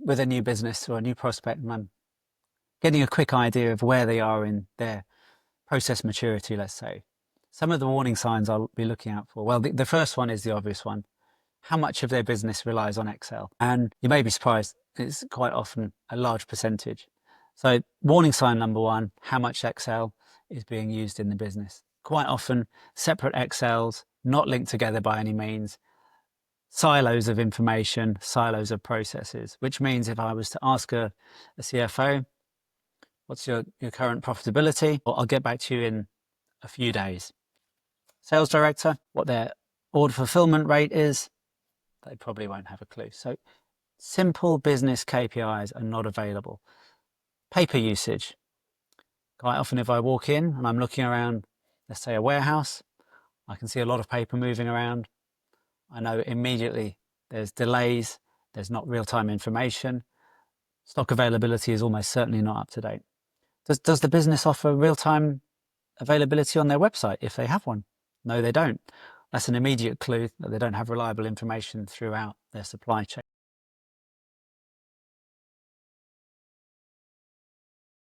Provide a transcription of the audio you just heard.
with a new business or a new prospect and I'm getting a quick idea of where they are in their process maturity, let's say, some of the warning signs I'll be looking out for. Well, the first one is the obvious one. How much of their business relies on Excel? And you may be surprised, it's quite often a large percentage. So warning sign number one, how much Excel is being used in the business. Quite often separate Excels, not linked together by any means, silos of information, silos of processes, which means if I was to ask a CFO, what's your current profitability? Well, I'll get back to you in a few days. Sales director, what their order fulfillment rate is, they probably won't have a clue. So simple business KPIs are not available. Paper usage. Quite often if I walk in and I'm looking around, let's say a warehouse, I can see a lot of paper moving around. I know immediately there's delays, there's not real-time information. Stock availability is almost certainly not up to date. Does the business offer real-time availability on their website if they have one? No, they don't. That's an immediate clue that they don't have reliable information throughout their supply chain.